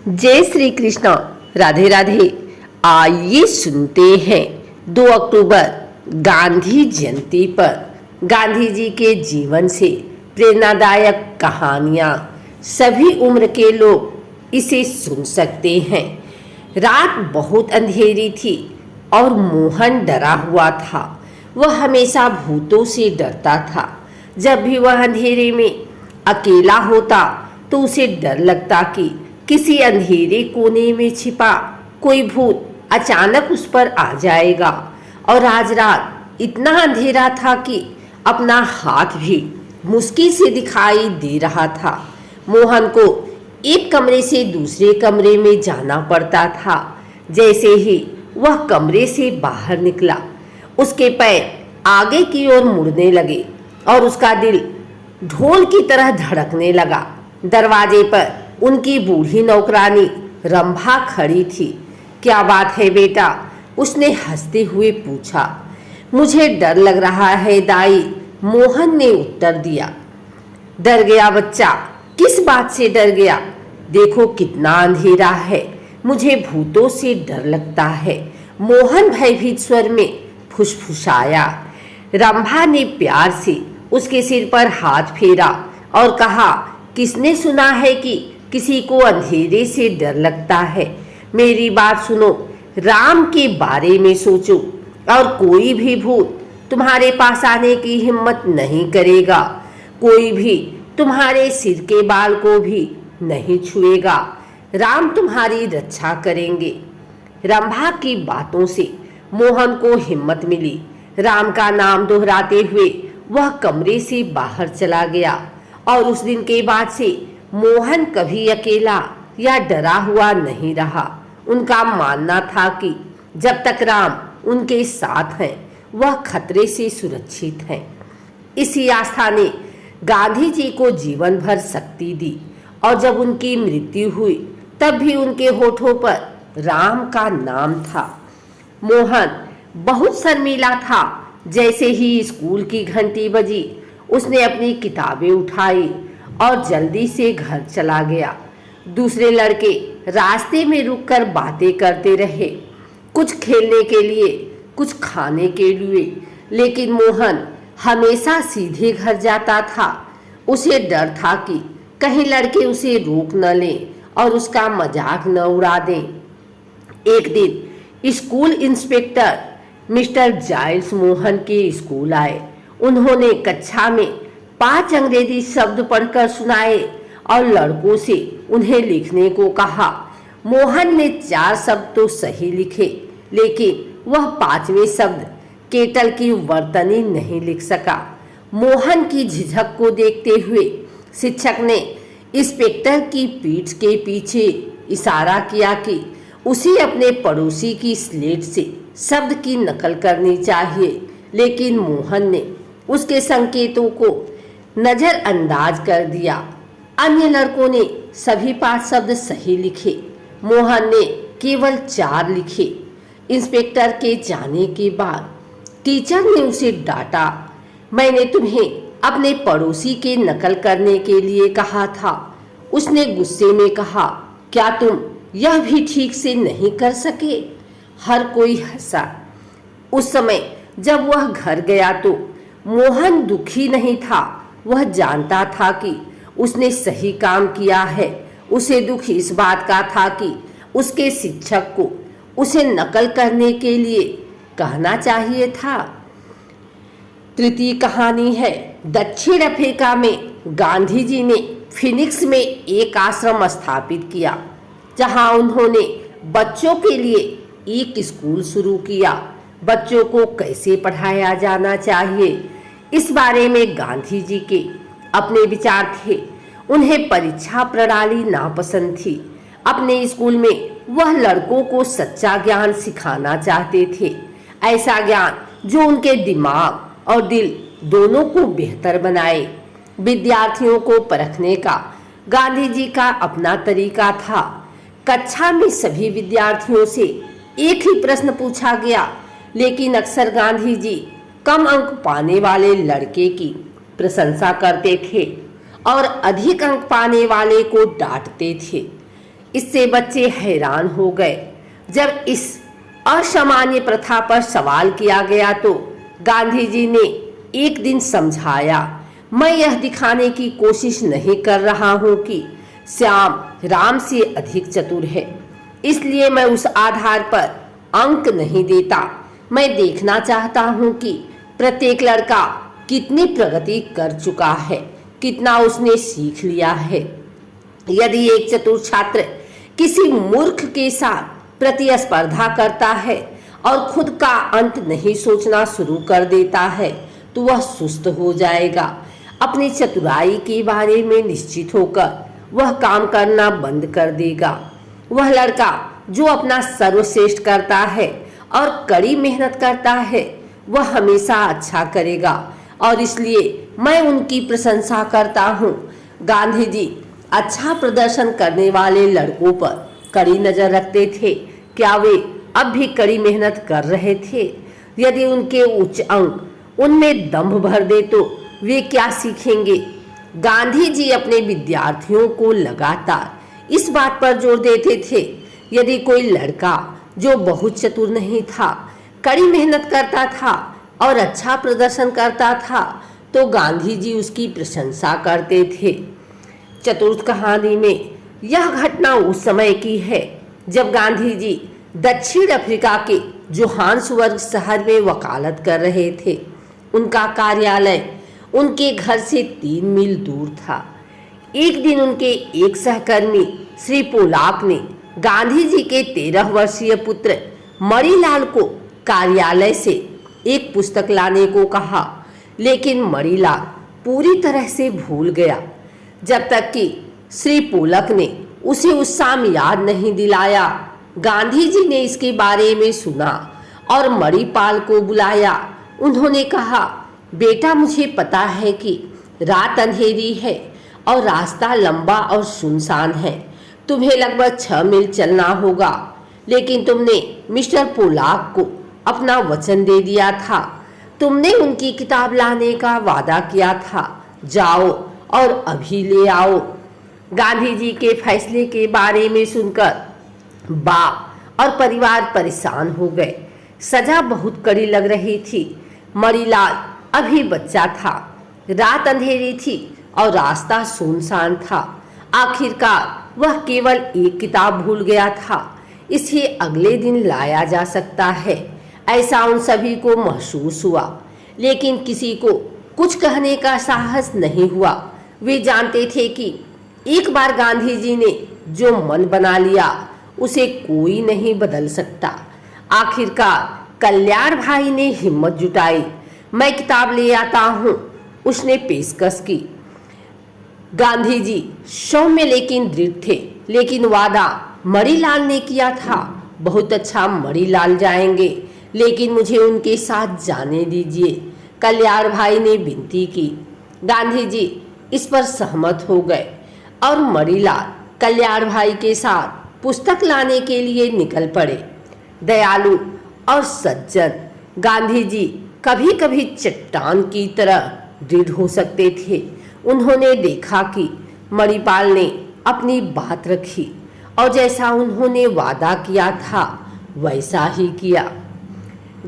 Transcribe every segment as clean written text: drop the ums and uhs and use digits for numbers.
जय श्री कृष्ण। राधे राधे। आइए सुनते हैं 2 अक्टूबर गांधी जयंती पर गांधी जी के जीवन से प्रेरणादायक कहानियाँ। सभी उम्र के लोग इसे सुन सकते हैं। रात बहुत अंधेरी थी और मोहन डरा हुआ था। वह हमेशा भूतों से डरता था। जब भी वह अंधेरे में अकेला होता तो उसे डर लगता कि किसी अंधेरे कोने में छिपा कोई भूत अचानक उस पर आ जाएगा। और आज रात इतना अंधेरा था कि अपना हाथ भी मुश्किल से दिखाई दे रहा था। मोहन को एक कमरे से दूसरे कमरे में जाना पड़ता था। जैसे ही वह कमरे से बाहर निकला, उसके पैर आगे की ओर मुड़ने लगे और उसका दिल ढोल की तरह धड़कने लगा। दरवाजे पर उनकी बूढ़ी नौकरानी रंभा खड़ी थी। क्या बात है बेटा? उसने हंसते हुए पूछा। मुझे डर लग रहा है दाई, मोहन ने उत्तर दिया। डर गया बच्चा? किस बात से डर गया? देखो कितना अंधेरा है, मुझे भूतों से डर लगता है, मोहन भयभीत स्वर में फुसफुसाया। रंभा ने प्यार से उसके सिर पर हाथ फेरा और कहा, किसने सुना है कि किसी को अंधेरे से डर लगता है? मेरी बात सुनो, राम के बारे में सोचो और कोई भी भूत तुम्हारे पास आने की हिम्मत नहीं करेगा। कोई भी तुम्हारे सिर के बाल को भी नहीं छुएगा। राम तुम्हारी रक्षा करेंगे। रंभा की बातों से मोहन को हिम्मत मिली। राम का नाम दोहराते हुए वह कमरे से बाहर चला गया और उस दिन के बाद से मोहन कभी अकेला या डरा हुआ नहीं रहा। उनका मानना था कि जब तक राम उनके साथ हैं, वह खतरे से सुरक्षित हैं। इसी आस्था ने गांधी जी को जीवन भर शक्ति दी और जब उनकी मृत्यु हुई तब भी उनके होठों पर राम का नाम था। मोहन बहुत शर्मीला था। जैसे ही स्कूल की घंटी बजी, उसने अपनी किताबें उठाई और जल्दी से घर चला गया। दूसरे लड़के रास्ते में रुककर बातें करते रहे, कुछ खेलने के लिए, कुछ खाने के लिए, लेकिन मोहन हमेशा सीधे घर जाता था। उसे डर था कि कहीं लड़के उसे रोक न लें और उसका मजाक न उड़ा दें। एक दिन school inspector mister Giles Mohan के स्कूल आए। उन्होंने कक्षा में 5 अंग्रेजी शब्द पढ़कर सुनाए और लड़कों से उन्हें लिखने को कहा। मोहन ने 4 शब्द तो सही लिखे, लेकिन वह 5वें शब्द केटल की वर्तनी नहीं लिख सका। मोहन की झिझक को देखते हुए शिक्षक ने इंस्पेक्टर की पीठ के पीछे इशारा किया कि उसे अपने पड़ोसी की स्लेट से शब्द की नकल करनी चाहिए, लेकिन मोहन ने उसके संकेतों को नजरअंदाज कर दिया। अन्य लड़कों ने सभी 5 शब्द सही लिखे, मोहन ने केवल 4 लिखे। इंस्पेक्टर के जाने के बाद टीचर ने उसे डांटा। मैंने तुम्हें अपने पड़ोसी के नकल करने के लिए कहा था। उसने गुस्से में कहा, क्या तुम यह भी ठीक से नहीं कर सके? हर कोई हंसा। उस समय जब वह घर गया तो मोहन दुखी नहीं था। वह जानता था कि उसने सही काम किया है। उसे दुख इस बात का था कि उसके शिक्षक को उसे नकल करने के लिए कहना चाहिए था। तृतीय कहानी है, दक्षिण अफ्रीका में गांधी जी ने फिनिक्स में एक आश्रम स्थापित किया, जहां उन्होंने बच्चों के लिए एक स्कूल शुरू किया। बच्चों को कैसे पढ़ाया जाना चाहिए, इस बारे में गांधी जी के अपने विचार थे। उन्हें परीक्षा प्रणाली नापसंद थी। अपने स्कूल में वह लड़कों को सच्चा ज्ञान सिखाना चाहते थे, ऐसा ज्ञान जो उनके दिमाग और दिल दोनों को बेहतर बनाए। विद्यार्थियों को परखने का गांधी जी का अपना तरीका था। कक्षा में सभी विद्यार्थियों से एक ही प्रश्न पूछा गया, लेकिन अक्सर गांधी जी कम अंक पाने वाले लड़के की प्रशंसा करते थे और अधिक अंक पाने वाले को डांटते थे। इससे बच्चे हैरान हो गए। जब इस असामान्य प्रथा पर सवाल किया गया तो गांधी जी ने एक दिन समझाया, मैं यह दिखाने की कोशिश नहीं कर रहा हूं कि श्याम राम से अधिक चतुर है, इसलिए मैं उस आधार पर अंक नहीं देता। मैं देखना चाहता हूं कि प्रत्येक लड़का कितनी प्रगति कर चुका है, कितना उसने सीख लिया है। यदि एक चतुर छात्र किसी मूर्ख के साथ प्रतिस्पर्धा करता है और खुद का अंत नहीं सोचना शुरू कर देता है तो वह सुस्त हो जाएगा। अपनी चतुराई के बारे में निश्चित होकर वह काम करना बंद कर देगा। वह लड़का जो अपना सर्वश्रेष्ठ करता है और कड़ी मेहनत करता है वह हमेशा अच्छा करेगा और इसलिए मैं उनकी प्रशंसा करता हूँ। गांधी जी अच्छा प्रदर्शन करने वाले लड़कों पर कड़ी नजर रखते थे। क्या वे अब भी कड़ी मेहनत कर रहे थे? यदि उनके उच्च अंक उनमें दंभ भर दे तो वे क्या सीखेंगे? गांधी जी अपने विद्यार्थियों को लगातार इस बात पर जोर देते थे, यदि कोई लड़का जो बहुत चतुर नहीं था, कड़ी मेहनत करता था और अच्छा प्रदर्शन करता था तो गांधी जी उसकी प्रशंसा करते थे। चतुर्थ कहानी में यह घटना उस समय की है जब गांधी जी दक्षिण अफ्रीका के जोहान्सबर्ग शहर में वकालत कर रहे थे। उनका कार्यालय उनके घर से 3 मील दूर था। एक दिन उनके एक सहकर्मी श्री पोलाक ने गांधी जी के 13 वर्षीय पुत्र मणिलाल को कार्यालय से एक पुस्तक लाने को कहा, लेकिन मणिलाल पूरी तरह से भूल गया जब तक कि श्री पोलक ने उसे उस शाम याद नहीं दिलाया। गांधी जी ने इसके बारे में सुना और मणिपाल को बुलाया। उन्होंने कहा, बेटा मुझे पता है कि रात अंधेरी है और रास्ता लंबा और सुनसान है, तुम्हें लगभग 6 मील चलना होगा, लेकिन तुमने मिस्टर पोलाक को अपना वचन दे दिया था, तुमने उनकी किताब लाने का वादा किया था, जाओ और अभी ले आओ। गांधी जी के फैसले के बारे में सुनकर बाप और परिवार परेशान हो गए। सजा बहुत कड़ी लग रही थी। मणिलाल अभी बच्चा था, रात अंधेरी थी और रास्ता सुनसान था। आखिरकार वह केवल एक किताब भूल गया था, इसे अगले दिन लाया जा सकता है, ऐसा उन सभी को महसूस हुआ, लेकिन किसी को कुछ कहने का साहस नहीं हुआ। वे जानते थे कि एक बार गांधी जी ने जो मन बना लिया उसे कोई नहीं बदल सकता। आखिरकार कल्याण भाई ने हिम्मत जुटाई। मैं किताब ले आता हूँ, उसने पेशकश की। गांधी जी सौम्य लेकिन दृढ़ थे, लेकिन वादा मणिलाल ने किया था, बहुत अच्छा मणिलाल जाएंगे, लेकिन मुझे उनके साथ जाने दीजिए। कल्याण भाई ने विनती की। गांधी जी इस पर सहमत हो गए और मणिलाल कल्याण भाई के साथ पुस्तक लाने के लिए निकल पड़े। दयालु और सज्जन गांधी जी कभी कभी चट्टान की तरह दृढ़ हो सकते थे। उन्होंने देखा कि मणिपाल ने अपनी बात रखी और जैसा उन्होंने वादा किया था वैसा ही किया।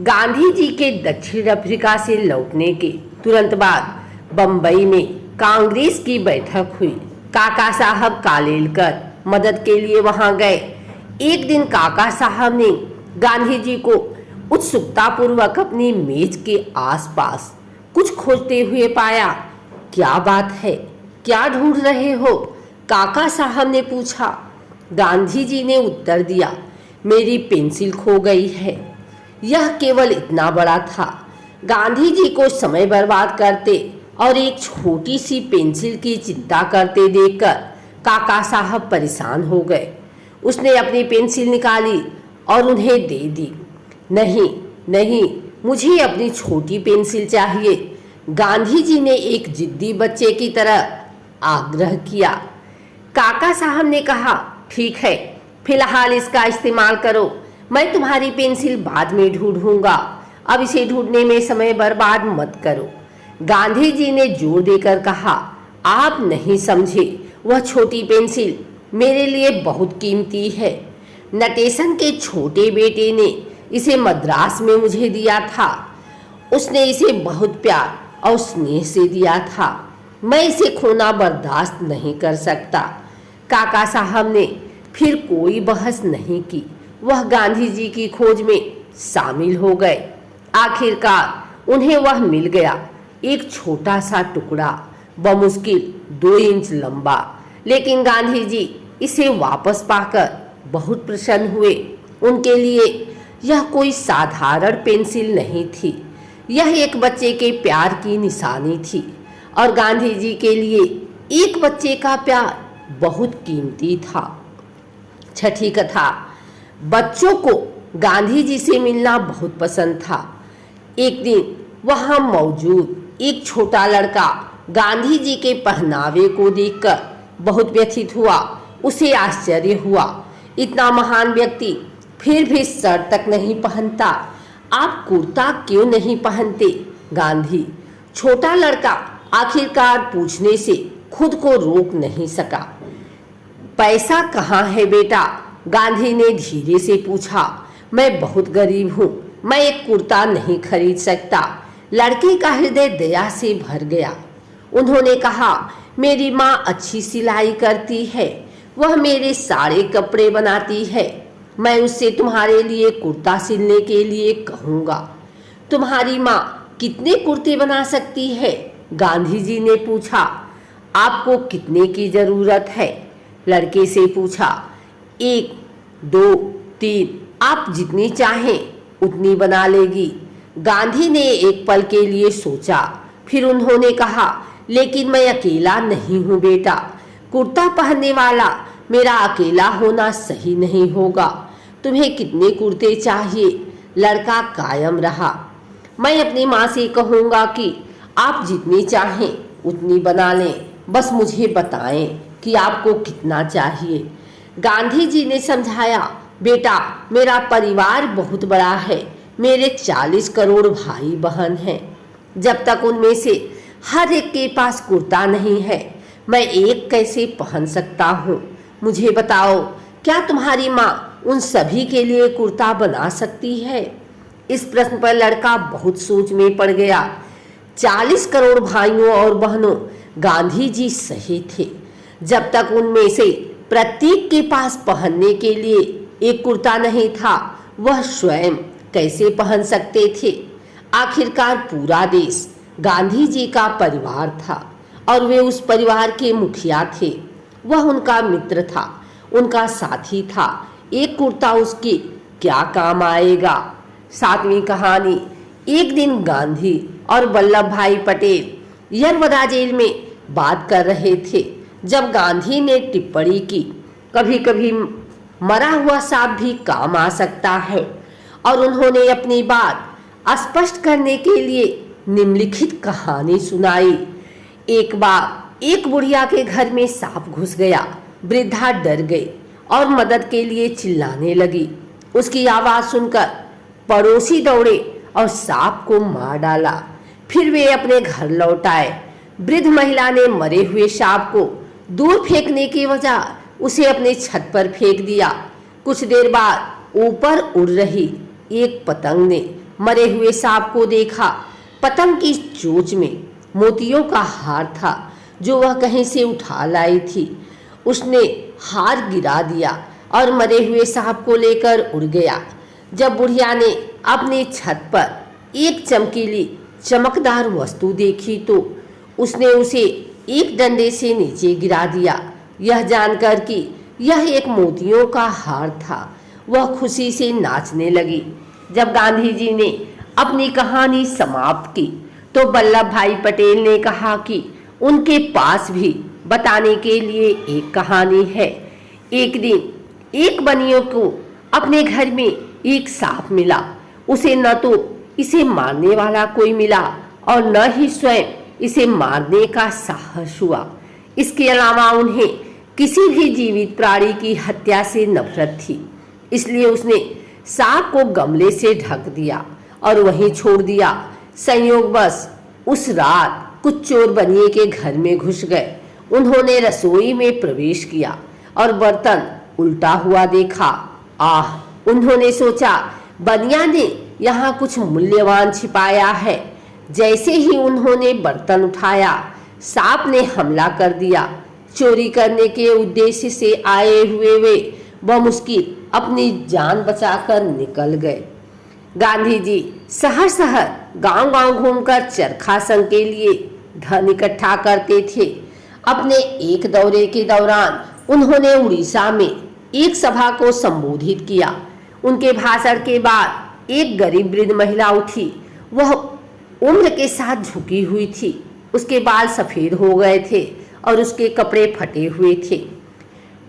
गांधी जी के दक्षिण अफ्रीका से लौटने के तुरंत बाद बंबई में कांग्रेस की बैठक हुई। काका साहब कालेलकर मदद के लिए वहां गए। एक दिन काका साहब ने गांधी जी को उत्सुकता पूर्वक अपनी मेज के आसपास कुछ खोजते हुए पाया। क्या बात है, क्या ढूंढ रहे हो? काका साहब ने पूछा। गांधी जी ने उत्तर दिया, मेरी पेंसिल खो गई है। यह केवल इतना बड़ा था। गांधी जी को समय बर्बाद करते और एक छोटी सी पेंसिल की चिंता करते देखकर काका साहब परेशान हो गए। उसने अपनी पेंसिल निकाली और उन्हें दे दी। नहीं नहीं, मुझे अपनी छोटी पेंसिल चाहिए, गांधी जी ने एक जिद्दी बच्चे की तरह आग्रह किया। काका साहब ने कहा, ठीक है, फिलहाल इसका इस्तेमाल करो, मैं तुम्हारी पेंसिल बाद में ढूंढूंगा, अब इसे ढूंढने में समय बर्बाद मत करो। गांधी जी ने जोर देकर कहा, आप नहीं समझे, वह छोटी पेंसिल मेरे लिए बहुत कीमती है। नटेशन के छोटे बेटे ने इसे मद्रास में मुझे दिया था। उसने इसे बहुत प्यार और स्नेह से दिया था। मैं इसे खोना बर्दाश्त नहीं कर सकता। काका साहब ने फिर कोई बहस नहीं की। वह गांधी जी की खोज में शामिल हो गए। आखिरकार उन्हें वह मिल गया, एक छोटा सा टुकड़ा, बमुश्किल 2 इंच लंबा। लेकिन गांधी जी इसे वापस पाकर बहुत प्रसन्न हुए। उनके लिए यह कोई साधारण पेंसिल नहीं थी, यह एक बच्चे के प्यार की निशानी थी। और गांधी जी के लिए एक बच्चे का प्यार बहुत कीमती था। छठी कथा। बच्चों को गांधी जी से मिलना बहुत पसंद था। एक दिन वहां मौजूद एक छोटा लड़का गांधी जी के पहनावे को देखकर बहुत व्यथित हुआ। उसे आश्चर्य हुआ, इतना महान व्यक्ति फिर भी शर्ट तक नहीं पहनता, आप कुर्ता क्यों नहीं पहनते? गांधी। छोटा लड़का आखिरकार पूछने से खुद को रोक नहीं सका। पैसा कहाँ है बेटा? गांधी ने धीरे से पूछा। मैं बहुत गरीब हूँ, मैं एक कुर्ता नहीं खरीद सकता। लड़के का हृदय दया से भर गया। उन्होंने कहा, मेरी माँ अच्छी सिलाई करती है, वह मेरे सारे कपड़े बनाती है। मैं उससे तुम्हारे लिए कुर्ता सिलने के लिए कहूँगा। तुम्हारी माँ कितने कुर्ते बना सकती है? गांधी जी ने पूछा। आपको कितने की जरूरत है? लड़के से पूछा। 1, 2, 3, आप जितनी चाहें उतनी बना लेगी। गांधी ने एक पल के लिए सोचा, फिर उन्होंने कहा, लेकिन मैं अकेला नहीं हूँ बेटा। कुर्ता पहनने वाला मेरा अकेला होना सही नहीं होगा। तुम्हें कितने कुर्ते चाहिए? लड़का कायम रहा। मैं अपनी माँ से कहूँगा कि आप जितनी चाहें उतनी बना लें, बस मुझे बताएं कि आपको कितना चाहिए। गांधी जी ने समझाया, बेटा मेरा परिवार बहुत बड़ा है, मेरे 40 करोड़ भाई बहन हैं। जब तक उनमें से हर एक के पास कुर्ता नहीं है, मैं एक कैसे पहन सकता हूँ? मुझे बताओ, क्या तुम्हारी माँ उन सभी के लिए कुर्ता बना सकती है? इस प्रश्न पर लड़का बहुत सोच में पड़ गया। 40 करोड़ भाइयों और बहनों, गांधी जी सही थे। जब तक उनमें से प्रत्येक के पास पहनने के लिए एक कुर्ता नहीं था, वह स्वयं कैसे पहन सकते थे? आखिरकार पूरा देश गांधी जी का परिवार था और वे उस परिवार के मुखिया थे। वह उनका मित्र था, उनका साथी था। एक कुर्ता उसके क्या काम आएगा? 7वीं कहानी। एक दिन गांधी और वल्लभ भाई पटेल यरवदा जेल में बात कर रहे थे। जब गांधी ने टिप्पणी की, कभी कभी मरा हुआ सांप भी काम आ सकता है, और उन्होंने अपनी बात स्पष्ट करने के लिए निम्नलिखित कहानी सुनाई। एक बार एक बुढ़िया के घर में सांप घुस गया। वृद्धा डर गई और मदद के लिए चिल्लाने लगी। उसकी आवाज सुनकर पड़ोसी दौड़े और सांप को मार डाला। फिर वे अपने घर लौट आए। वृद्ध महिला ने मरे हुए सांप को दूर फेंकने की बजाय उसे अपने छत पर फेंक दिया। कुछ देर बाद ऊपर उड़ रही एक पतंग ने मरे हुए सांप को देखा। पतंग की चोंच में मोतियों का हार था जो वह कहीं से उठा लाई थी। उसने हार गिरा दिया और मरे हुए सांप को लेकर उड़ गया। जब बुढ़िया ने अपनी छत पर एक चमकीली चमकदार वस्तु देखी तो उसने उसे एक डंडे से नीचे गिरा दिया। यह जानकर कि यह एक मोतियों का हार था, वह खुशी से नाचने लगी। जब गांधी जी ने अपनी कहानी समाप्त की तो वल्लभ भाई पटेल ने कहा कि उनके पास भी बताने के लिए एक कहानी है। एक दिन एक बनियों को अपने घर में एक सांप मिला। उसे न तो इसे मारने वाला कोई मिला और न ही स्वयं इसे मारने का साहस हुआ। इसके अलावा उन्हें किसी भी जीवित प्राणी की हत्या से नफरत थी। इसलिए उसने सांप को गमले से ढक दिया और वहीं छोड़ दिया। संयोगवश उस रात कुछ चोर बनिए के घर में घुस गए। उन्होंने रसोई में प्रवेश किया और बर्तन उल्टा हुआ देखा। आह, उन्होंने सोचा, बनिया ने यहाँ कुछ मूल्यवान छिपाया है। जैसे ही उन्होंने बर्तन उठाया, सांप ने हमला कर दिया। चोरी करने के उद्देश्य से आए हुए वे बमुश्किल अपनी जान बचाकर निकल गए। गांधी जी शहर शहर गांव गांव घूमकर चरखा संघ के लिए धन इकट्ठा करते थे। अपने एक दौरे के दौरान उन्होंने उड़ीसा में एक सभा को संबोधित किया। उनके भाषण के बाद एक गरीब वृद्ध महिला उठी। वह उम्र के साथ झुकी हुई थी। उसके बाल सफेद हो गए थे और उसके कपड़े फटे हुए थे।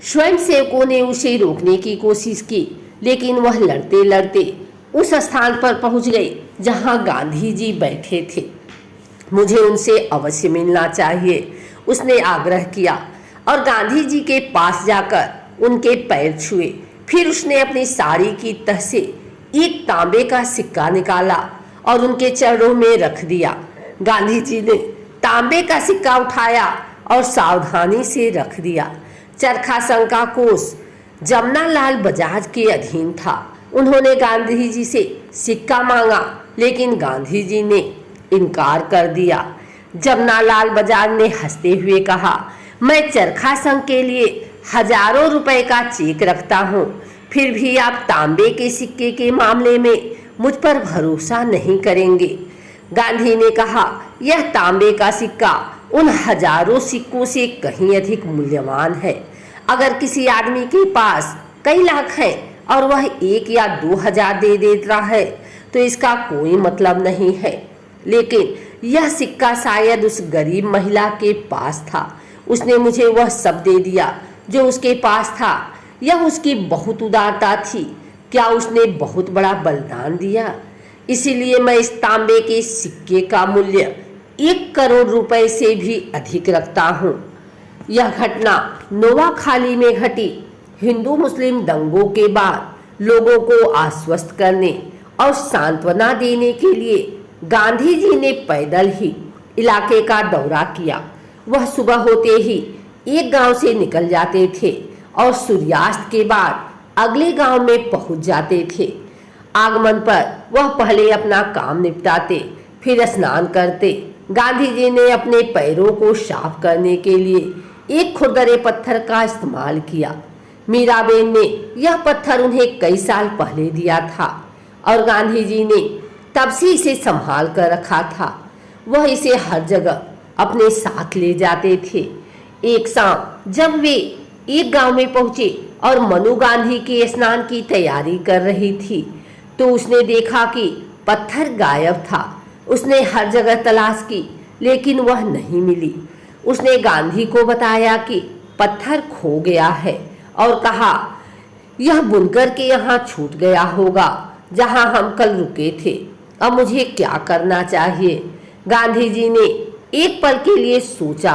स्वयंसेवकों ने उसे रोकने की कोशिश की, लेकिन वह लड़ते लड़ते उस स्थान पर पहुंच गई जहां गांधी जी बैठे थे। मुझे उनसे अवश्य मिलना चाहिए, उसने आग्रह किया और गांधी जी के पास जाकर उनके पैर छुए। फिर उसने अपनी साड़ी की तह से एक तांबे का सिक्का निकाला और उनके चरणों में रख दिया। गांधी जी ने तांबे का सिक्का उठाया और सावधानी से रख दिया। चरखा संघ का कोष जमनालाल बजाज के अधीन था। उन्होंने गांधी जी से सिक्का मांगा, लेकिन गांधी जी ने इनकार कर दिया। जमनालाल बजाज ने हंसते हुए कहा, मैं चरखा संघ के लिए हजारों रुपए का चेक रखता हूँ, फिर भी आप तांबे के सिक्के के मामले में मुझ पर भरोसा नहीं करेंगे। गांधी ने कहा, यह तांबे का सिक्का उन हजारों सिक्कों से कहीं अधिक मूल्यवान है। अगर किसी आदमी के पास कई लाख है और वह 1 या 2 हजार दे देता है तो इसका कोई मतलब नहीं है, लेकिन यह सिक्का शायद उस गरीब महिला के पास था। उसने मुझे वह सब दे दिया जो उसके पास था। यह उसकी बहुत उदारता थी। क्या उसने बहुत बड़ा बलिदान दिया? इसीलिए मैं इस तांबे के सिक्के का मूल्य 1 करोड़ रुपए से भी अधिक रखता हूँ। यह घटना नोवाखाली में घटी। हिंदू मुस्लिम दंगों के बाद लोगों को आश्वस्त करने और सांत्वना देने के लिए गांधी जी ने पैदल ही इलाके का दौरा किया। वह सुबह होते ही एक गांव से निकल जाते थे और सूर्यास्त के बाद अगले गांव में पहुंच जाते थे। आगमन पर वह पहले अपना काम निपटाते, फिर स्नान करते। गांधी जी ने अपने पैरों को साफ करने के लिए एक खुरदरे पत्थर का इस्तेमाल किया। मीराबेन ने यह पत्थर उन्हें कई साल पहले दिया था और गांधी जी ने तब से इसे संभाल कर रखा था। वह इसे हर जगह अपने साथ ले जाते थे। एक शाम जब वे एक गांव में पहुंचे और मनु गांधी के स्नान की तैयारी कर रही थी, तो उसने देखा कि पत्थर गायब था। उसने हर जगह तलाश की, लेकिन वह नहीं मिली। उसने गांधी को बताया कि पत्थर खो गया है और कहा, यह बुनकर के यहाँ छूट गया होगा जहाँ हम कल रुके थे। अब मुझे क्या करना चाहिए? गांधी जी ने एक पल के लिए सोचा,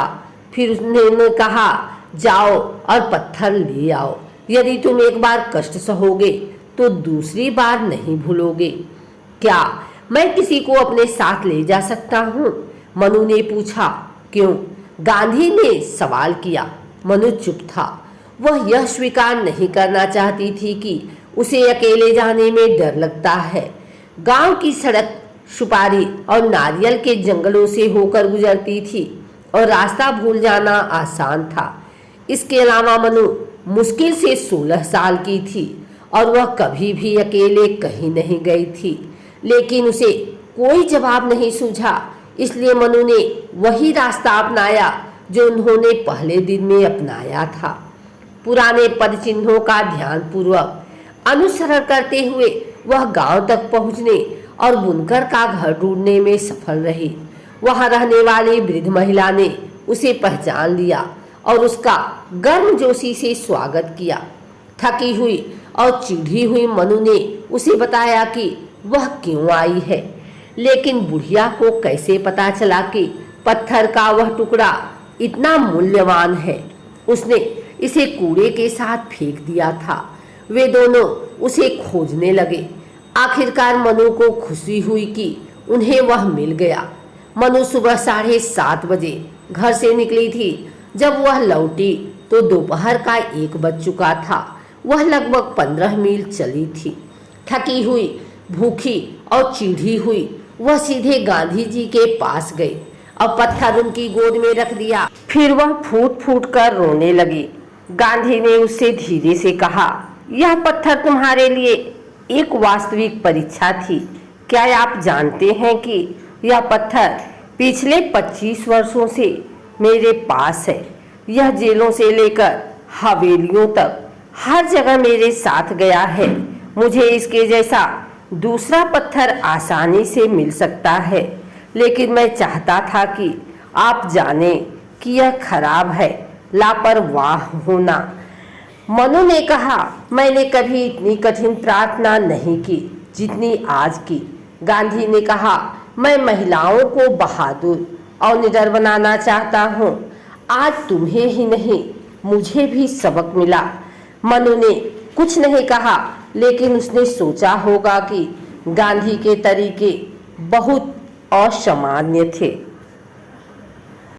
फिर उसने कहा, जाओ और पत्थर ले आओ। यदि तुम एक बार कष्ट सहोगे तो दूसरी बार नहीं भूलोगे। क्या मैं किसी को अपने साथ ले जा सकता हूँ? मनु ने पूछा। क्यों? गांधी ने सवाल किया। मनु चुप था। वह यह स्वीकार नहीं करना चाहती थी कि उसे अकेले जाने में डर लगता है। गांव की सड़क सुपारी और नारियल के जंगलों से होकर गुजरती थी और रास्ता भूल जाना आसान था। इसके अलावा मनु मुश्किल से 16 साल की थी और वह कभी भी अकेले कहीं नहीं गई थी, लेकिन उसे कोई जवाब नहीं सूझा। इसलिए मनु ने वही रास्ता अपनाया जो उन्होंने पहले दिन में अपनाया था। पुराने पद चिन्हों का ध्यानपूर्वक अनुसरण करते हुए वह गांव तक पहुंचने और बुनकर का घर ढूंढने में सफल रही। वहां रहने वाली वृद्ध महिला ने उसे पहचान लिया और उसका गर्मजोशी से स्वागत किया। थकी हुई और चिढ़ी हुई मनु ने उसे बताया कि वह क्यों आई है, लेकिन बुढ़िया को कैसे पता चला कि पत्थर का वह टुकड़ा इतना मूल्यवान है। उसने इसे कूड़े के साथ फेंक दिया था। वे दोनों उसे खोजने लगे। आखिरकार मनु को खुशी हुई कि उन्हें वह मिल गया। मनु सुबह 7:30 बजे घर से निकली थी। जब वह लौटी तो दोपहर का 1 बज चुका था। वह लगभग 15 मील चली थी। थकी हुई, भूखी और चिढ़ी हुई वह सीधे गांधी जी के पास गई और पत्थर उनकी गोद में रख दिया। फिर वह फूट फूट कर रोने लगी। गांधी ने उससे धीरे से कहा, यह पत्थर तुम्हारे लिए एक वास्तविक परीक्षा थी। क्या आप जानते हैं कि यह पत्थर पिछले 25 वर्षों से मेरे पास है। यह जेलों से लेकर हवेलियों तक हर जगह मेरे साथ गया है। मुझे इसके जैसा दूसरा पत्थर आसानी से मिल सकता है, लेकिन मैं चाहता था कि आप जाने कि यह खराब है। लापरवाह होना। मनु ने कहा, मैंने कभी इतनी कठिन प्रार्थना नहीं की जितनी आज की। गांधी ने कहा, मैं महिलाओं को बहादुर और निडर बनाना चाहता हूँ। आज तुम्हें ही नहीं, मुझे भी सबक मिला। मनु ने कुछ नहीं कहा, लेकिन उसने सोचा होगा कि गांधी के तरीके बहुत असामान्य थे।